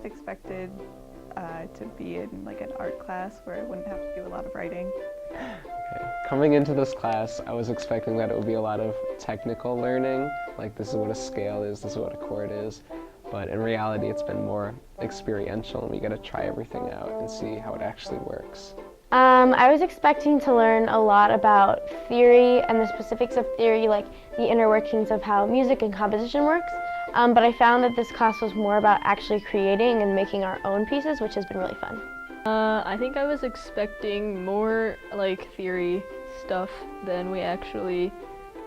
expected to be in like an art class where I wouldn't have to do a lot of writing. Okay. Coming into this class, I was expecting that it would be a lot of technical learning, like this is what a scale is, this is what a chord is, but in reality it's been more experiential and we get to try everything out and see how it actually works. I was expecting to learn a lot about theory and the specifics of theory, like the inner workings of how music and composition works. But I found that this class was more about actually creating and making our own pieces, which has been really fun. I think I was expecting more like theory stuff than we actually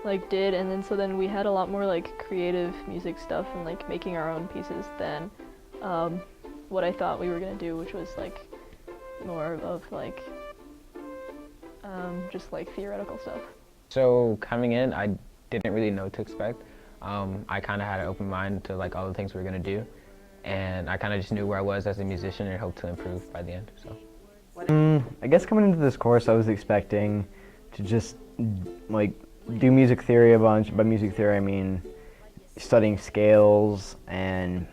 like did, and then we had a lot more like creative music stuff and like making our own pieces than what I thought we were gonna do, which was like more of like just like theoretical stuff. So coming in, I didn't really know what to expect. I kind of had an open mind to like all the things we were gonna do, and I kind of just knew where I was as a musician and hoped to improve by the end. So. I guess coming into this course, I was expecting to just like do music theory a bunch. By music theory, I mean studying scales and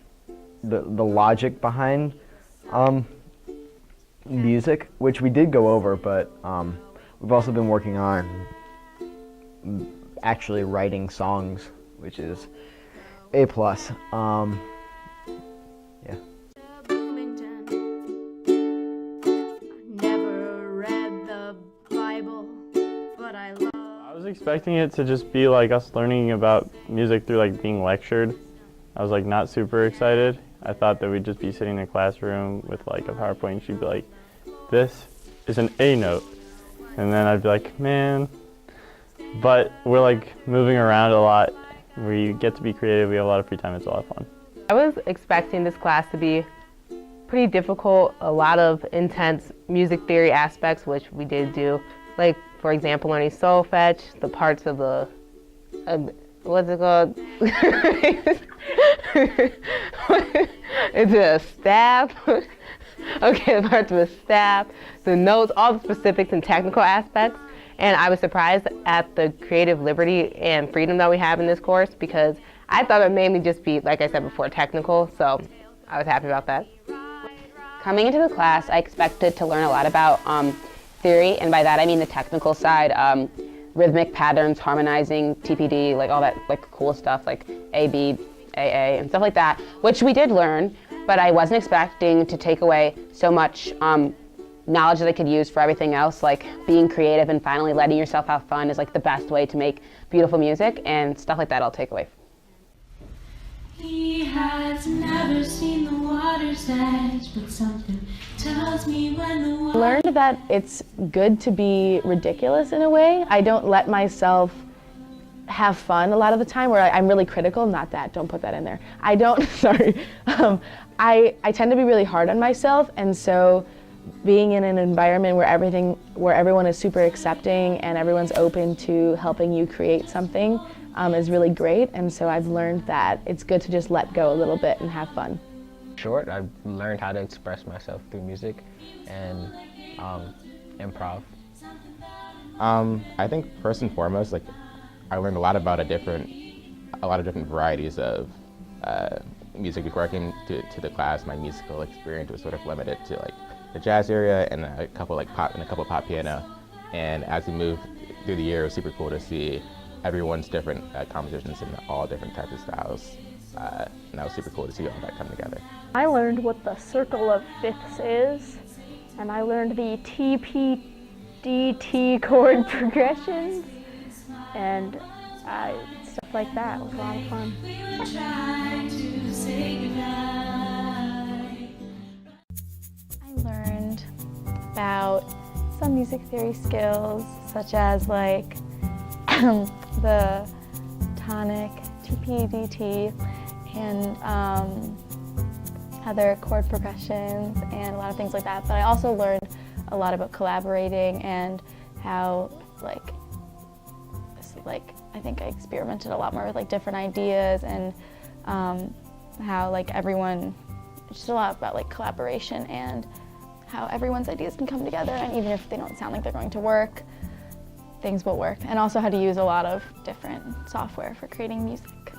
the logic behind music, which we did go over, but we've also been working on actually writing songs, which is A+. Yeah. I was expecting it to just be like us learning about music through like being lectured. I was like not super excited. I thought that we'd just be sitting in a classroom with like a PowerPoint and she'd be like, this is an A note. And then I'd be like, man. But we're like moving around a lot. We get to be creative, we have a lot of free time, it's a lot of fun. I was expecting this class to be pretty difficult, a lot of intense music theory aspects, which we did do. Like, for example, learning solfege, the parts of the, what's it called? It's a staff. Okay, the parts of a staff, the notes, all the specifics and technical aspects. And I was surprised at the creative liberty and freedom that we have in this course because I thought it would mainly just be, like I said before, technical, so I was happy about that. Coming into the class, I expected to learn a lot about theory, and by that I mean the technical side, rhythmic patterns, harmonizing, TPD, like all that like cool stuff like A, B, AA, and stuff like that, which we did learn, but I wasn't expecting to take away so much knowledge that I could use for everything else, like being creative and finally letting yourself have fun is like the best way to make beautiful music, and stuff like that I'll take away. He has never seen the water's edge, but something tells me when the water... I learned that it's good to be ridiculous in a way. I don't let myself have fun a lot of the time, where I'm really critical, not that, don't put that in there. I don't, sorry. I tend to be really hard on myself, and so being in an environment where everyone is super accepting and everyone's open to helping you create something is really great, and so I've learned that it's good to just let go a little bit and have fun. Short, I've learned how to express myself through music and improv. I think first and foremost, like I learned a lot about a lot of different varieties of music before I came to the class. My musical experience was sort of limited to like the jazz area and a couple pop piano. And as we moved through the year, it was super cool to see everyone's different compositions in all different types of styles. And that was super cool to see all that come together. I learned what the circle of fifths is, and I learned the TPDT chord progressions, and stuff like that. It was a lot of fun. I learned about some music theory skills, such as like the tonic, TPDT, and other chord progressions and a lot of things like that. But I also learned a lot about collaborating and how I think I experimented a lot more with like different ideas, and how like everyone, just a lot about like collaboration and how everyone's ideas can come together, and even if they don't sound like they're going to work, things will work. And also how to use a lot of different software for creating music.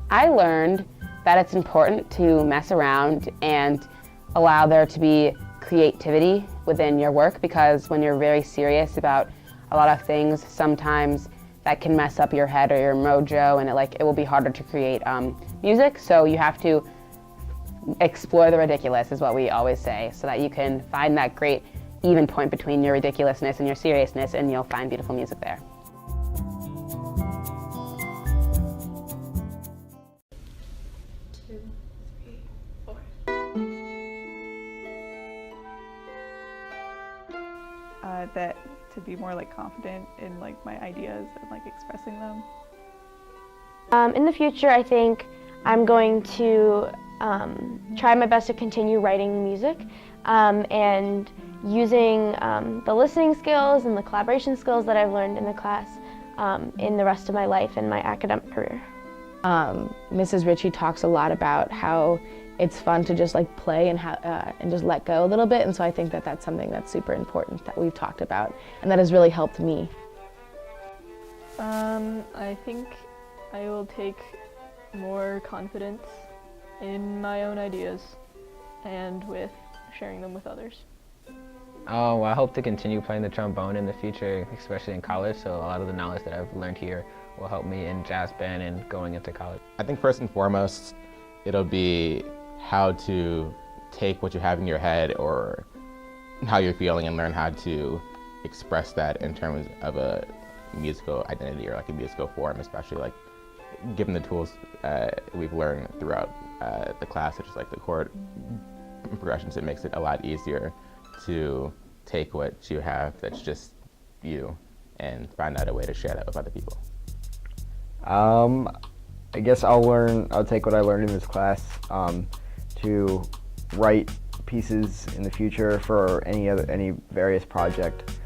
I learned that it's important to mess around and allow there to be creativity within your work, because when you're very serious about a lot of things, sometimes that can mess up your head or your mojo, and it will be harder to create music. So you have to explore the ridiculous, is what we always say, so that you can find that great even point between your ridiculousness and your seriousness, and you'll find beautiful music there. That to be more like confident in like my ideas and like expressing them. In the future, I think I'm going to try my best to continue writing music and using the listening skills and the collaboration skills that I've learned in the class in the rest of my life and my academic career. Mrs. Ritchie talks a lot about how it's fun to just like play and just let go a little bit, and so I think that that's something that's super important that we've talked about, and that has really helped me. I think I will take more confidence in my own ideas and with sharing them with others. Oh, well, I hope to continue playing the trombone in the future, especially in college, so a lot of the knowledge that I've learned here will help me in jazz band and going into college. I think first and foremost, it'll be how to take what you have in your head or how you're feeling and learn how to express that in terms of a musical identity or like a musical form, especially like given the tools we've learned throughout the class, such as like the chord progressions. It makes it a lot easier to take what you have that's just you and find out a way to share that with other people. I guess I'll take what I learned in this class to write pieces in the future for any various project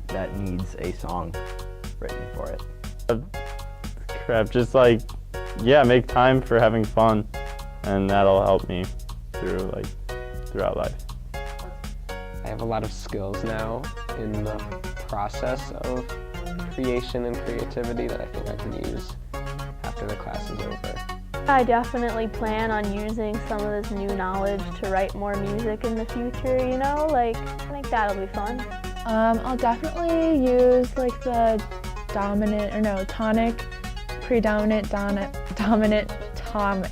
that needs a song written for it. Crap, just like, yeah, make time for having fun, and that'll help me throughout life. I have a lot of skills now in the process of creation and creativity that I think I can use after the class is over. I definitely plan on using some of this new knowledge to write more music in the future, you know? Like, I think that'll be fun. I'll definitely use like the tonic, predominant, dominant, tonic,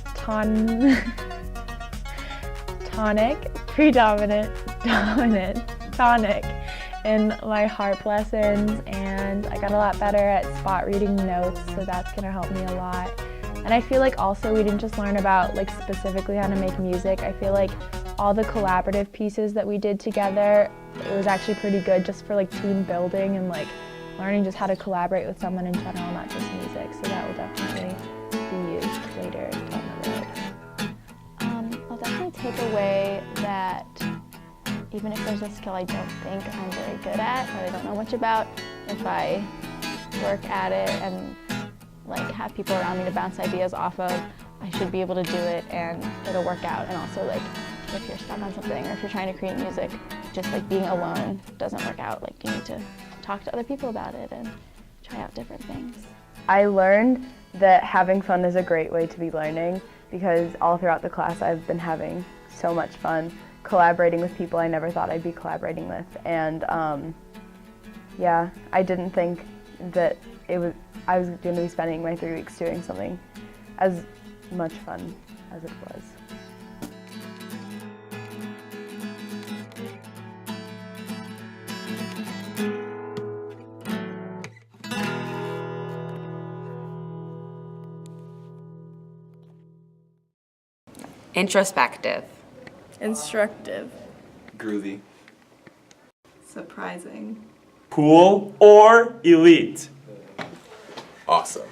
predominant, dominant, tonic in my harp lessons, and I got a lot better at spot reading notes, so that's gonna help me a lot. And I feel like also we didn't just learn about like specifically how to make music. I feel like all the collaborative pieces that we did together, it was actually pretty good just for like team building and like learning just how to collaborate with someone in general, not just music. So that will definitely be used later down the road. I'll definitely take away that even if there's a skill I don't think I'm very good at or I don't know much about, if I work at it and like have people around me to bounce ideas off of, I should be able to do it and it'll work out. And also like if you're stuck on something or if you're trying to create music, just like being alone doesn't work out. Like you need to talk to other people about it and try out different things. I learned that having fun is a great way to be learning, because all throughout the class I've been having so much fun collaborating with people I never thought I'd be collaborating with. And yeah, I didn't think that I was going to be spending my 3 weeks doing something as much fun as it was. Introspective. Instructive. Groovy. Surprising. Cool or elite? Awesome.